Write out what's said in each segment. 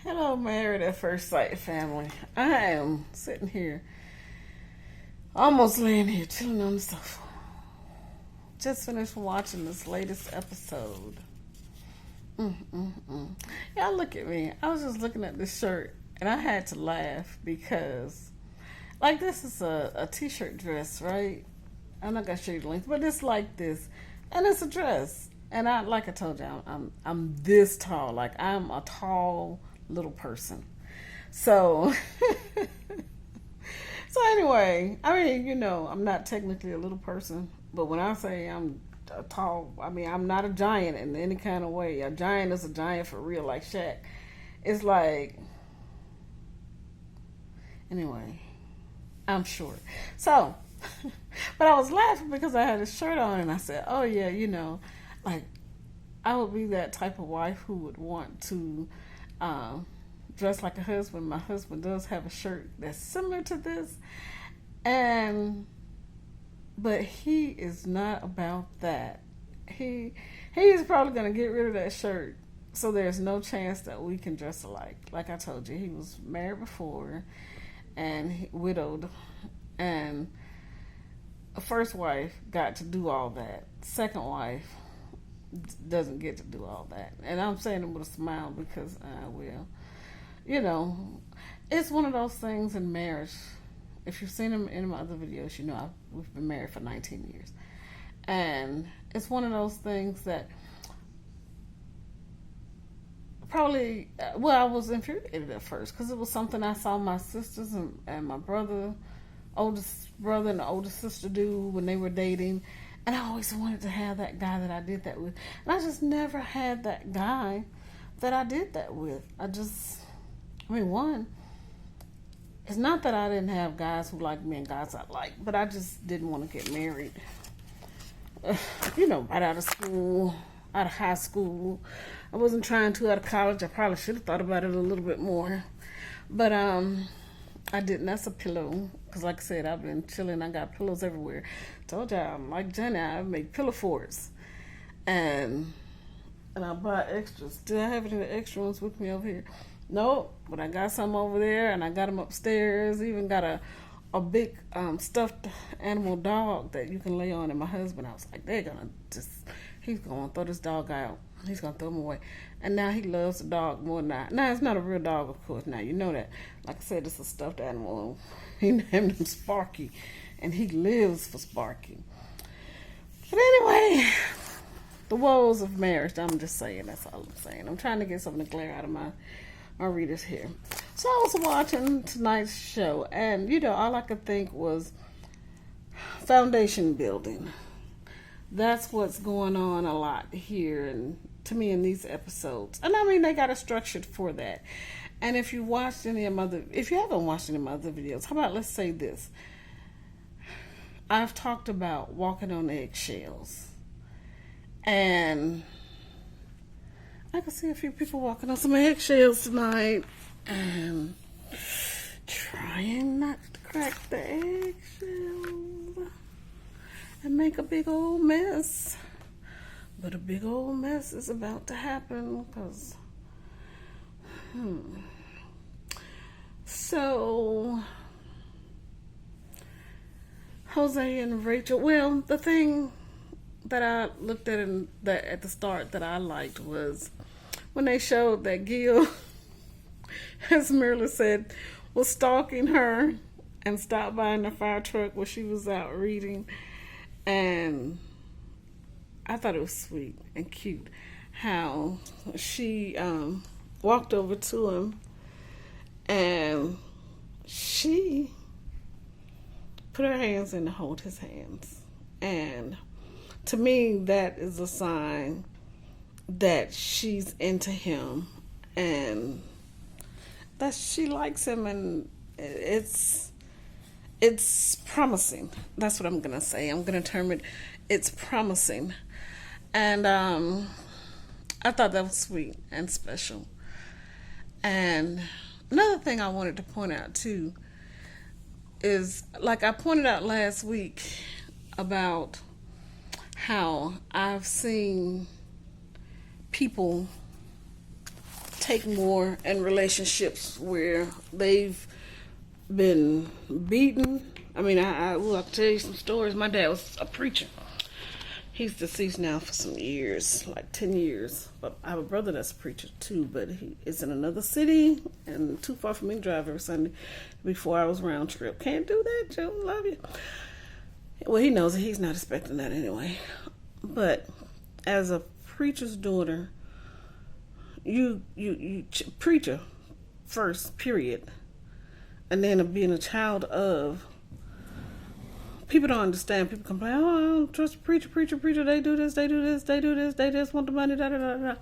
Hello, Married at First Sight family. I am sitting here, almost laying here, chilling on the sofa. Just finished watching this latest episode. Y'all look at me. I was just looking at this shirt, and I had to laugh because, like, this is a t-shirt dress, right? I'm not gonna show you the length, but it's like this, and it's a dress. And like I told you, I'm this tall. Like, I'm a tall little person. So, so anyway, I mean, I'm not technically a little person, but when I say I'm tall, I mean, I'm not a giant in any kind of way. A giant is a giant for real, like Shaq. It's like, anyway, I'm short. So, but I was laughing because I had a shirt on and I said, oh yeah, like, I would be that type of wife who would want to dress like a husband. My husband does have a shirt that's similar to this, but he is not about that. He is probably going to get rid of that shirt, so there's no chance that we can dress alike. Like I told you, he was married before and widowed, and a first wife got to do all that. Second wife doesn't get to do all that. And I'm saying it with a smile because it's one of those things in marriage. If you've seen them in my other videos, we've been married for 19 years. And it's one of those things that probably, I was infuriated at first because it was something I saw my sisters and my oldest brother and the oldest sister do when they were dating. And I always wanted to have that guy that I did that with. And I just never had that guy that I did that with. One, it's not that I didn't have guys who liked me and guys I liked, but I just didn't want to get married. Right out of school, out of high school. I wasn't trying to out of college. I probably should have thought about it a little bit more. But I didn't. That's a pillow. Because like I said, I've been chilling. I got pillows everywhere. Told y'all, I'm like Jenny. I make pillow forts. And I buy extras. Do I have any extra ones with me over here? Nope. But I got some over there. And I got them upstairs. Even got a big stuffed animal dog that you can lay on. And my husband, I was like, he's going to throw this dog out. He's going to throw him away. And now he loves the dog more than I. Now, it's not a real dog, of course. Now, you know that. Like I said, it's a stuffed animal. He named him Sparky. And he lives for Sparky. But anyway, the woes of marriage. I'm just saying. That's all I'm saying. I'm trying to get something to glare out of my readers here. So I was watching tonight's show. And, all I could think was foundation building. That's what's going on a lot here, and to me in these episodes. And I mean, they got it structured for that. And if you haven't watched any of my other videos, how about let's say this? I've talked about walking on eggshells, and I can see a few people walking on some eggshells tonight, and trying not to crack the eggshells and make a big old mess. But a big old mess is about to happen because so Jose and Rachel, well, the thing that I looked at at the start that I liked was when they showed that Gil, as Mirla said, was stalking her and stopped by in the fire truck while she was out reading. And I thought it was sweet and cute how she walked over to him and she put her hands in to hold his hands. And to me, that is a sign that she's into him and that she likes him, and it's promising. That's what I'm going to say. I'm going to term it, it's promising. And I thought that was sweet and special. And another thing I wanted to point out, too, is, like I pointed out last week about how I've seen people take more in relationships where they've been beaten. I mean, I'll tell you some stories. My dad was a preacher. He's deceased now for some years, like 10 years. But I have a brother that's a preacher too, but he is in another city and too far for me to drive every Sunday before I was round trip. Can't do that, Joe. Love you. Well, he knows it. He's not expecting that anyway. But as a preacher's daughter, you preacher first, period. And then being a child of, people don't understand. People complain, oh, I don't trust the preacher. They do this, they just want the money, da da da da.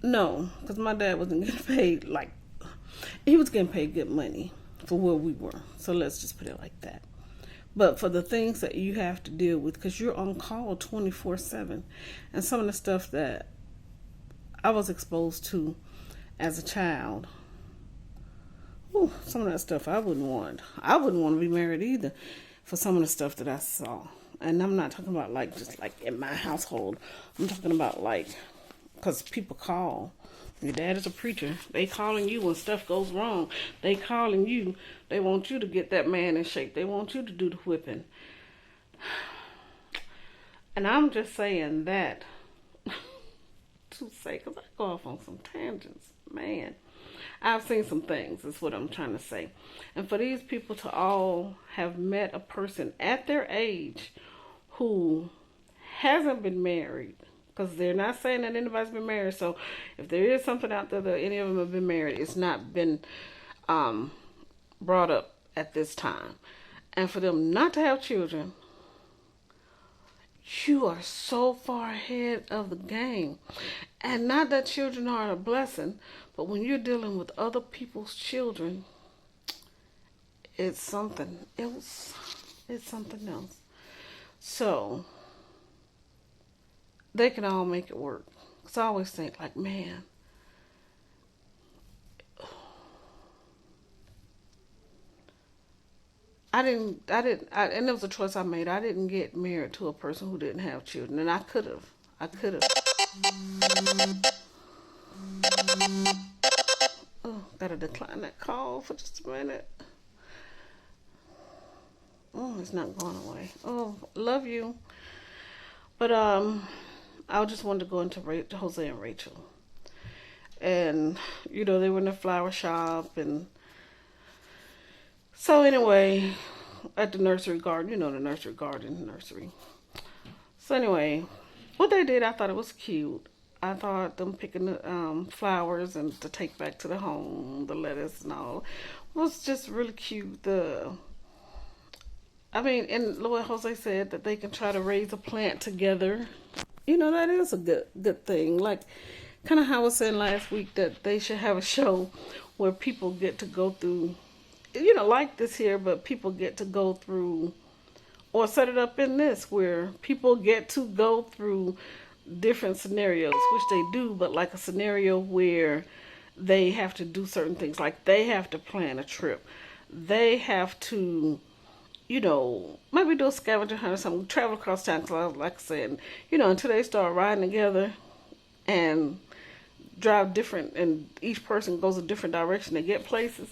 No, because my dad wasn't getting paid he was getting paid good money for where we were. So let's just put it like that. But for the things that you have to deal with, because you're on call 24/7, and some of the stuff that I was exposed to as a child, some of that stuff I wouldn't want. I wouldn't want to be married either for some of the stuff that I saw. And I'm not talking about just in my household. I'm talking about because people call. Your dad is a preacher. They calling you when stuff goes wrong. They calling you. They want you to get that man in shape. They want you to do the whipping. And I'm just saying that to say, because I go off on some tangents. Man, I've seen some things, is what I'm trying to say. And for these people to all have met a person at their age who hasn't been married, because they're not saying that anybody's been married. So if there is something out there that any of them have been married, it's not been brought up at this time. And for them not to have children, you are so far ahead of the game. And not that children are a blessing, but when you're dealing with other people's children, it's something else. It's something else. So they can all make it work. Because I always think man, and it was a choice I made. I didn't get married to a person who didn't have children, and I could have. Oh, gotta decline that call for just a minute. Oh, it's not going away. Oh, love you. But I just wanted to go into Jose and Rachel. And, they were in the flower shop. And so anyway, at the nursery garden, the nursery. So anyway, what they did, I thought it was cute. I thought them picking the flowers and to take back to the home, the lettuce and all, was just really cute. And Lord Jose said that they can try to raise a plant together. That is a good thing. Kind of how I was saying last week that they should have a show where people get to go through, like this here, but people get to go through, or set it up in this, where people get to go through different scenarios, which they do, but a scenario where they have to do certain things. They have to plan a trip. They have to, maybe do a scavenger hunt or something, travel across town, because like I said, until they start riding together and drive different, and each person goes a different direction to get places,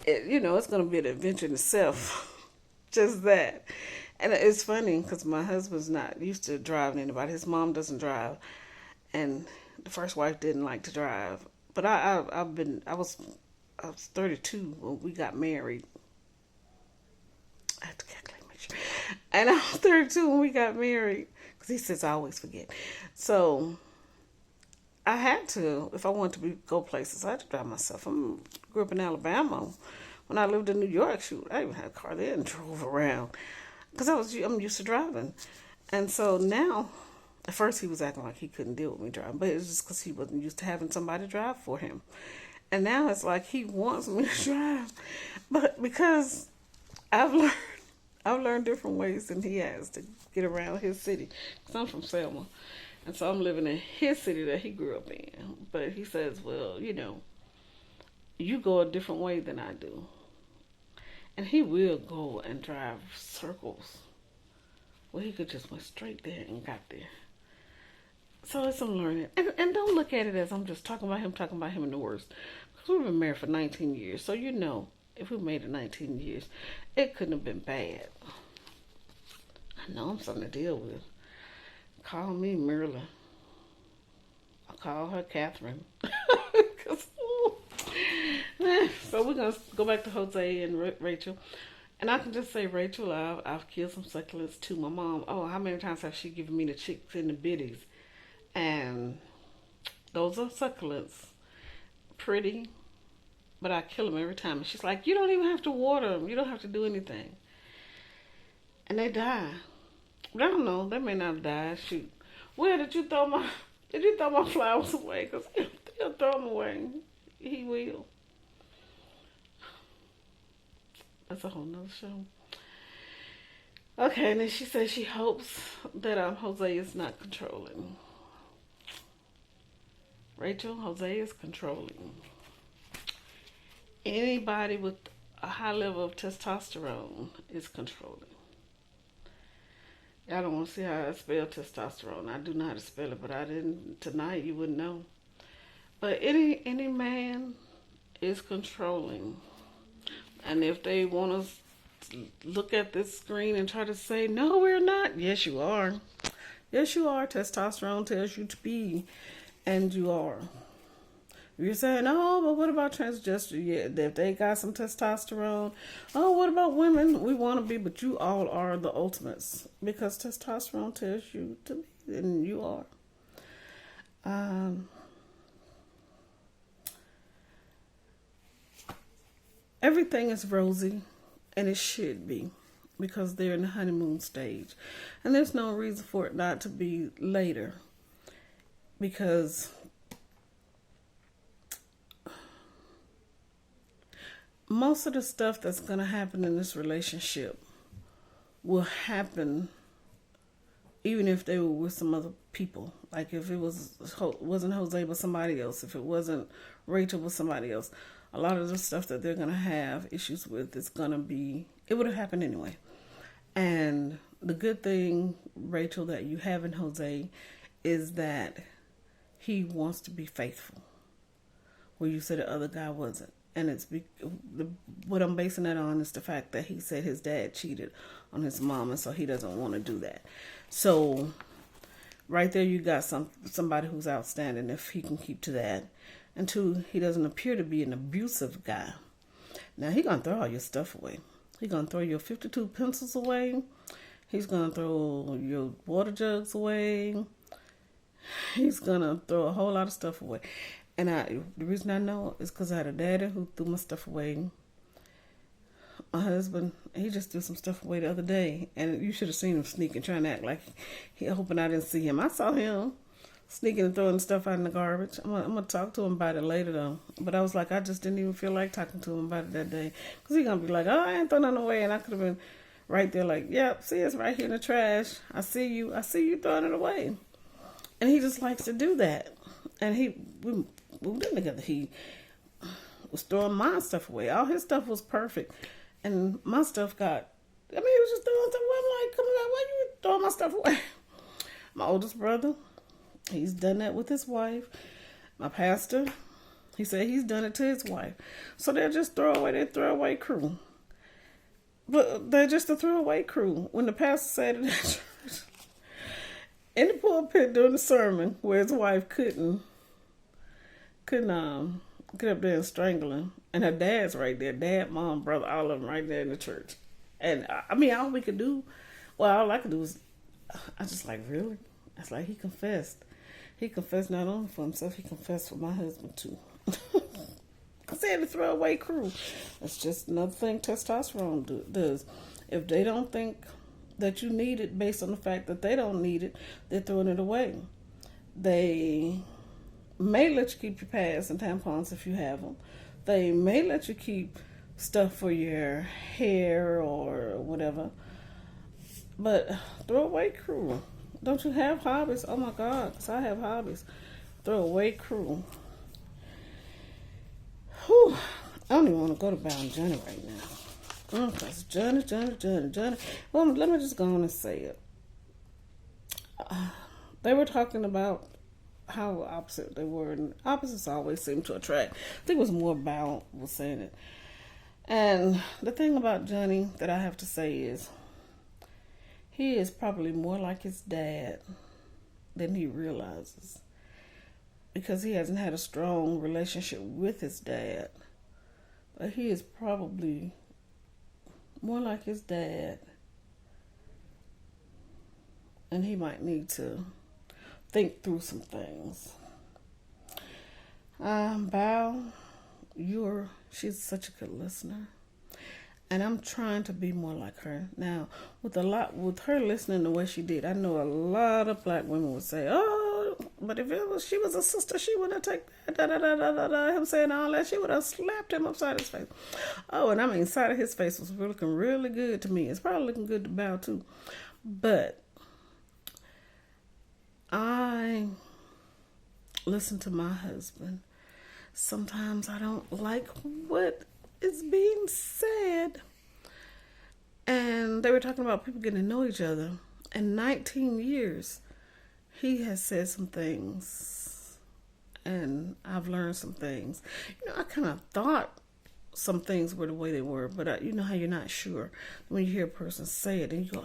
it's going to be an adventure in itself. Just that. And it's funny, because my husband's not used to driving anybody. His mom doesn't drive, and the first wife didn't like to drive. But I was 32 when we got married. I have to calculate, make sure. And I was 32 when we got married, because he says I always forget. So I had to, if I wanted to go places, I had to drive myself. I grew up in Alabama. When I lived in New York, I even had a car there and drove around, because I'm used to driving. And so now, at first he was acting like he couldn't deal with me driving, but it was just because he wasn't used to having somebody drive for him. And now it's like he wants me to drive, but because I've learned different ways than he has to get around his city. Because I'm from Selma, and so I'm living in his city that he grew up in. But he says, well, you go a different way than I do. And he will go and drive circles. Well, he could just went straight there and got there. So it's some learning. And don't look at it as I'm just talking about him in the worst. Because we've been married for 19 years. So you know, if we made it 19 years, it couldn't have been bad. I know I'm something to deal with. Call me Merla. I call her Catherine. 'Cause, so we're going to go back to Jose and Rachel. And I can just say, Rachel, I've killed some succulents too. My mom, oh, how many times has she given me the chicks and the biddies? And those are succulents. Pretty, but I kill them every time. And she's like, you don't even have to water them. You don't have to do anything. And they die. But I don't know. They may not have died. Shoot. Where did you throw my flowers away? Because he'll throw them away. He will. That's a whole nother show. Okay, and then she says she hopes that Jose is not controlling. Rachel, Jose is controlling. Anybody with a high level of testosterone is controlling. I don't want to see how I spell testosterone. I do know how to spell it, but I didn't tonight. You wouldn't know. But any man is controlling, and if they want to look at this screen and try to say no, we're not. Yes, you are. Yes, you are. Testosterone tells you to be. And you are. You're saying, oh, but what about transgender? Yeah, if they got some testosterone. Oh, what about women? We want to be, but you all are the ultimates. Because testosterone tells you to be, and you are. Everything is rosy, and it should be. Because they're in the honeymoon stage. And there's no reason for it not to be later. Because most of the stuff that's going to happen in this relationship will happen even if they were with some other people. Like if it wasn't Jose but somebody else, if it wasn't Rachel but somebody else, a lot of the stuff that they're going to have issues with is going to be, it would have happened anyway. And the good thing, Rachel, that you have in Jose is that he wants to be faithful, where you said the other guy wasn't. And what I'm basing that on is the fact that he said his dad cheated on his mom, and so he doesn't want to do that. So right there you got somebody who's outstanding if he can keep to that. And two, he doesn't appear to be an abusive guy. Now he's going to throw all your stuff away. He's going to throw your 52 pencils away. He's going to throw your water jugs away. He's gonna throw a whole lot of stuff away. And the reason I know is because I had a daddy who threw my stuff away. My husband, he just threw some stuff away the other day. And you should have seen him sneaking, trying to act like he hoping I didn't see him. I saw him sneaking and throwing stuff out in the garbage. I'm gonna talk to him about it later though. But I was like, I just didn't even feel like talking to him about it that day. Because he's gonna be like, oh, I ain't throwing nothing away. And I could have been right there like, yep, see, it's right here in the trash. I see you throwing it away. And he just likes to do that. And we moved in together. He was throwing my stuff away. All his stuff was perfect. And my stuff he was just throwing stuff away. I'm like, come on, why you throwing my stuff away? My oldest brother, he's done that with his wife. My pastor, he said he's done it to his wife. So they're just throwaway crew. But they're just a throwaway crew. When the pastor said it in the pulpit during the sermon, where his wife couldn't get up there and strangle him, and her dad's right there, dad, mom, brother, all of them right there in the church. And all we could do, all I could do was, I just like, really? It's like he confessed. He confessed not only for himself, he confessed for my husband too. Because they had to throw away crew. That's just another thing testosterone does. If they don't think that you need it based on the fact that they don't need it, they're throwing it away. They may let you keep your pads and tampons if you have them. They may let you keep stuff for your hair or whatever. But throw away crew. Don't you have hobbies? Oh my God, 'cause I have hobbies. Throw away crew. Whew. I don't even want to go to Bound Johnny right now. Because Johnny. Well, let me just go on and say it. They were talking about how opposite they were, and opposites always seem to attract. I think it was more Bow was saying it. And the thing about Johnny that I have to say is he is probably more like his dad than he realizes, because he hasn't had a strong relationship with his dad. But he is probably more like his dad, and he might need to think through some things. Bow, she's such a good listener, and I'm trying to be more like her now. With her listening the way she did, I know a lot of black women would say, "Oh, but if she was a sister, she would have taken that." Da, da, da, da, da, da. Him saying all that, she would have slapped him upside his face. Oh, and I mean, side of his face was looking really good to me. It's probably looking good to Bow too, but I listen to my husband. Sometimes I don't like what is being said. And they were talking about people getting to know each other. In 19 years, he has said some things, and I've learned some things. I kind of thought some things were the way they were, but you know how you're not sure when you hear a person say it, and you go,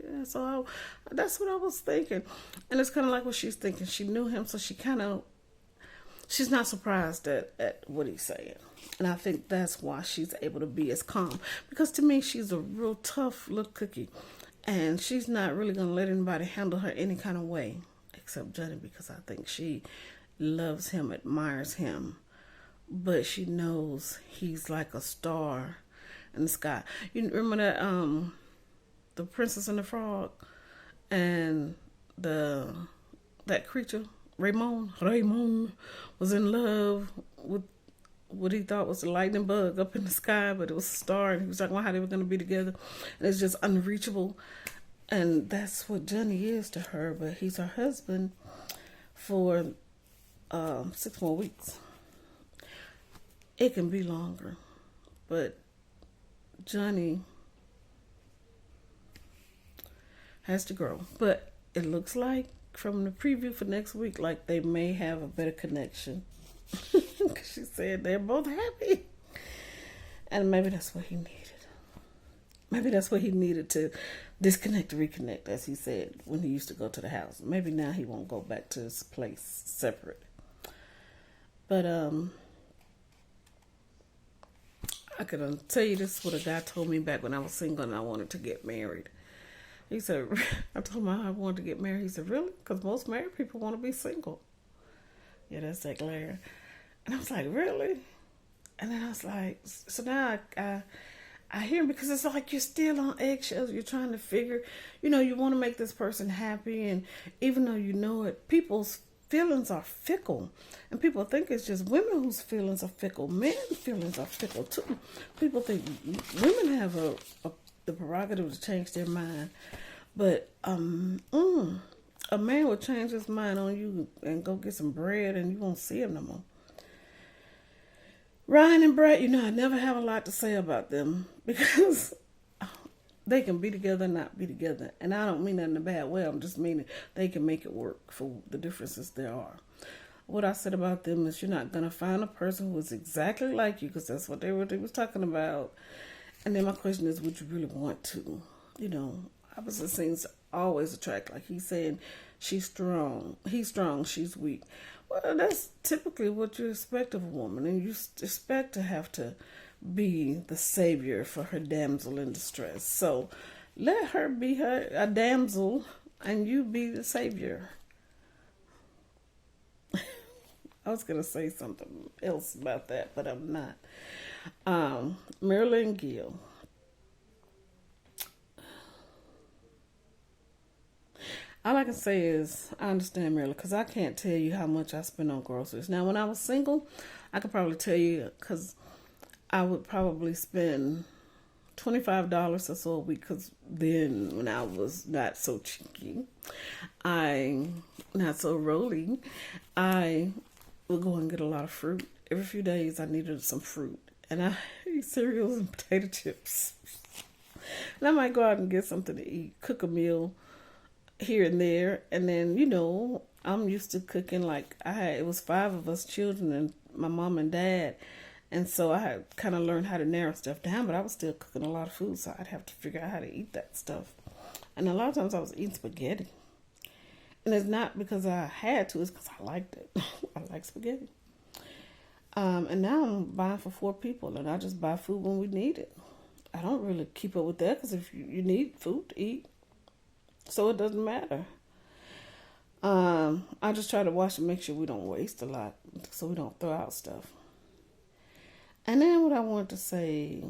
yeah. So that's what I was thinking, and it's kind of like what she's thinking. She knew him, so she's not surprised at what he's saying, and I think that's why she's able to be as calm. Because to me, she's a real tough little cookie, and she's not really gonna let anybody handle her any kind of way, except Johnny, because I think she loves him, admires him. But she knows he's like a star in the sky. You remember that the Princess and the Frog, and that creature Raymond was in love with what he thought was a lightning bug up in the sky, but it was a star, and he was talking about how they were going to be together, and it's just unreachable. And that's what Johnny is to her, but he's her husband for 6 more weeks. It can be longer, but Johnny has to grow. But it looks like from the preview for next week, like they may have a better connection. She said they're both happy, and maybe that's what he needed. Maybe that's what he needed to disconnect to reconnect, as he said when he used to go to the house. Maybe now he won't go back to his place separate. But I can tell you this, what a guy told me back when I was single and I wanted to get married. He said, I told him I wanted to get married. He said, really? Because most married people want to be single. Yeah, that's that glare. And I was like, really? And then I was like, so now I hear him, because it's like you're still on eggshells. You're trying to figure, you want to make this person happy. And even though you know it, people's feelings are fickle, and people think it's just women whose feelings are fickle. Men's feelings are fickle too. People think women have the prerogative to change their mind, but a man will change his mind on you and go get some bread, and you won't see him no more. Ryan and Brett, I never have a lot to say about them, because they can be together and not be together. And I don't mean that in a bad way. I'm just meaning they can make it work for the differences there are. What I said about them is you're not going to find a person who is exactly like you, because that's what they was talking about. And then my question is, would you really want to? Opposite seems always attract. Like he's saying, she's strong. He's strong. She's weak. Well, that's typically what you expect of a woman. And you expect to have to be the savior for her damsel in distress. So let her be a damsel, and you be the savior. I was going to say something else about that, but I'm not. Marilyn Gill. All I can say is I understand Marilyn, because I can't tell you how much I spend on groceries. Now, when I was single, I could probably tell you, because I would probably spend $25 or so a week, because then when I was not so cheeky, not so rolling, I would go and get a lot of fruit. Every few days I needed some fruit, and I eat cereals and potato chips. And I might go out and get something to eat, cook a meal, here and there. And then, you know, I'm used to cooking. Like it was 5 of us children and my mom and dad. And so I had kind of learned how to narrow stuff down, but I was still cooking a lot of food, so I'd have to figure out how to eat that stuff. And a lot of times I was eating spaghetti. And it's not because I had to, it's because I liked it. I like spaghetti. And now I'm buying for 4 people, and I just buy food when we need it. I don't really keep up with that because if you need food to eat, so it doesn't matter. I just try to watch and make sure we don't waste a lot, so we don't throw out stuff. And then what I wanted to say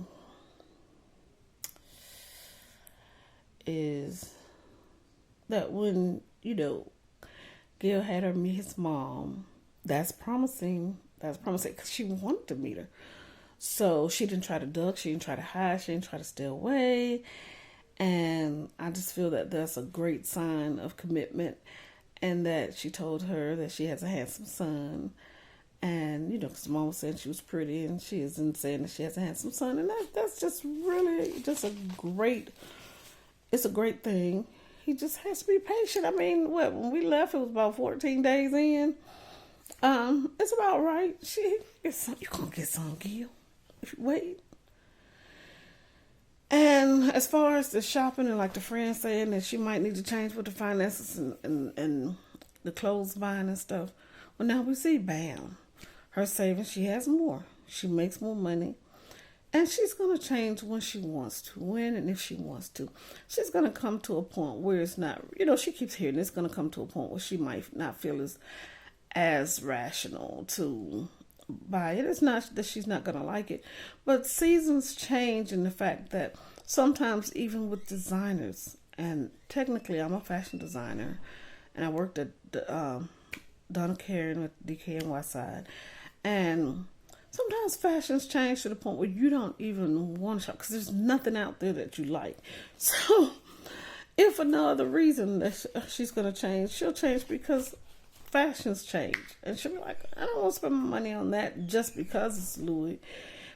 is that when, you know, Gil had her meet his mom, that's promising. That's promising because she wanted to meet her. So she didn't try to duck, she didn't try to hide, she didn't try to stay away. And I just feel that that's a great sign of commitment, and that she told her that she has a handsome son. And, you know, because mom was saying she was pretty, and she isn't saying that she has a handsome son. And that's just really just it's a great thing. He just has to be patient. I mean, when we left, it was about 14 days in. It's about right. You're going to get some, Gil, if you wait. And as far as the shopping and like the friend saying that she might need to change with the finances and the clothes buying and stuff, well, now we see, bam, her savings, she has more. She makes more money. And she's going to change when she wants to, when and if she wants to. She's going to come to a point where it's not, you know, she keeps hearing it's going to come to a point where she might not feel as rational to buy it. It's not that she's not going to like it, but seasons change in the fact that sometimes even with designers, and technically I'm a fashion designer, and I worked at Donna Karen with DKNY side, and sometimes fashions change to the point where you don't even want to shop because there's nothing out there that you like. So if for no other reason that she's going to change, she'll change because fashions change. And she'll be like, I don't want to spend my money on that just because it's Louis.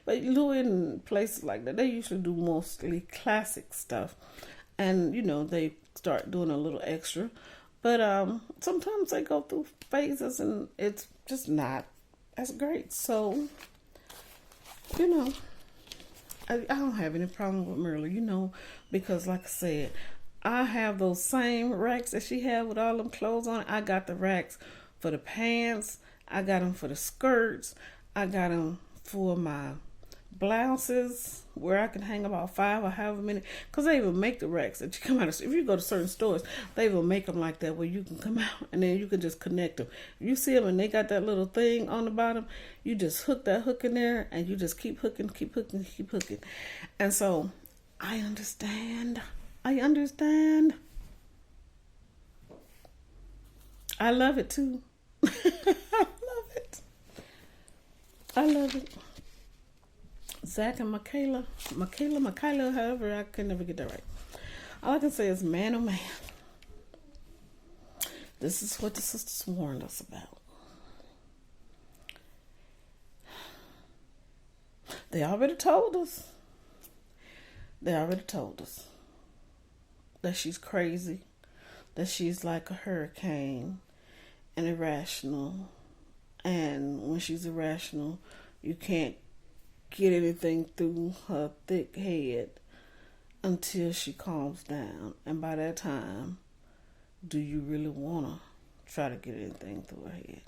But Louis and places like that, they usually do mostly classic stuff. And, you know, they start doing a little extra. But sometimes they go through phases and it's just not as great. So, you know, I don't have any problem with Merle, you know, because like I said, I have those same racks that she had with all them clothes on it. I got the racks for the pants. I got them for the skirts. I got them for my blouses where I can hang about 5 or however many. Because they even make the racks that you come out of. If you go to certain stores, they even make them like that where you can come out and then you can just connect them. If you see them and they got that little thing on the bottom, you just hook that hook in there and you just keep hooking, keep hooking, keep hooking. And so I understand. I love it too. I love it. Zach and Michaela, however, I can never get that right. All I can say is, man, oh man, this is what the sisters warned us about. They already told us that she's crazy, that she's like a hurricane and irrational. And when she's irrational, you can't get anything through her thick head until she calms down. And by that time, do you really want to try to get anything through her head?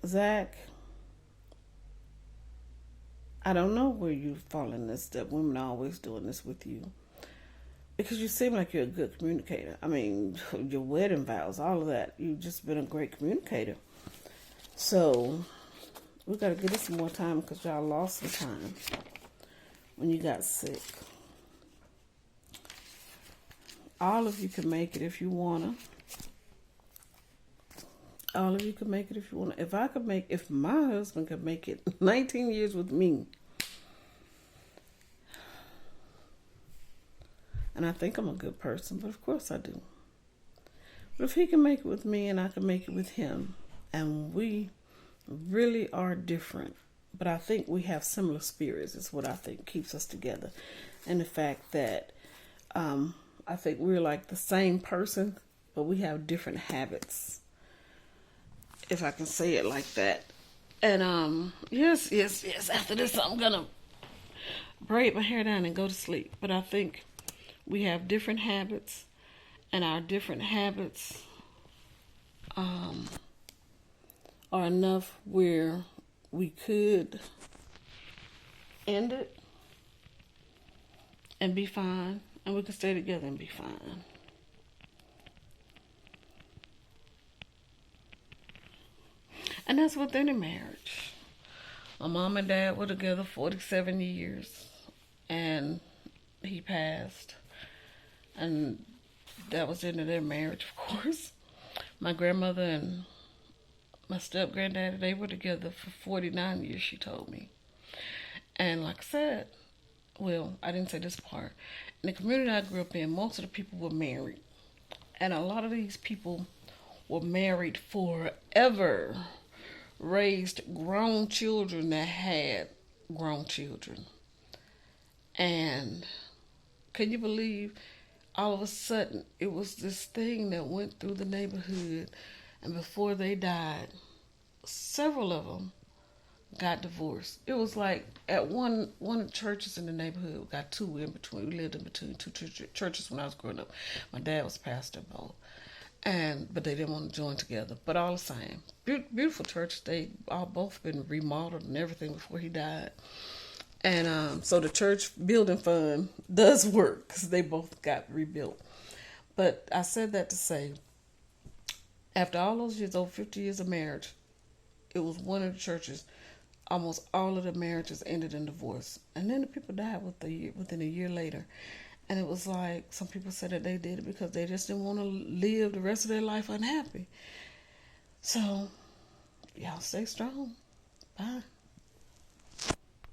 Zach, I don't know where you fall in this, that women are always doing this with you. Because you seem like you're a good communicator. I mean, your wedding vows, all of that. You've just been a great communicator. So, we got to give it some more time because y'all lost some time when you got sick. All of you can make it if you want to. All of you can make it if you want to. If my husband could make it 19 years with me, and I think I'm a good person, but of course I do. But if he can make it with me and I can make it with him, and we really are different, but I think we have similar spirits, is what I think keeps us together. And the fact that I think we're like the same person, but we have different habits, if I can say it like that. And yes, yes, yes. After this, I'm gonna braid my hair down and go to sleep. But I think we have different habits, and our different habits um, are enough where we could end it and be fine, and we can stay together and be fine. And that's with any marriage. My mom and dad were together 47 years, and he passed, and that was the end of their marriage, of course. My grandmother and my step granddaddy, they were together for 49 years, she told me. And like I said, well, I didn't say this part. In the community I grew up in, most of the people were married. And a lot of these people were married forever, raised grown children that had grown children. And can you believe all of a sudden it was this thing that went through the neighborhood, and before they died, several of them got divorced. It was like at one of the churches in the neighborhood, we got two in between. We lived in between two churches when I was growing up. My dad was pastor both, but they didn't want to join together. But all the same, beautiful church. They all both been remodeled and everything before he died. And so the church building fund does work because they both got rebuilt. But I said that to say, after all those years, over 50 years of marriage, it was one of the churches. Almost all of the marriages ended in divorce, and then the people died within a year later. And it was like some people said that they did it because they just didn't want to live the rest of their life unhappy. So y'all stay strong.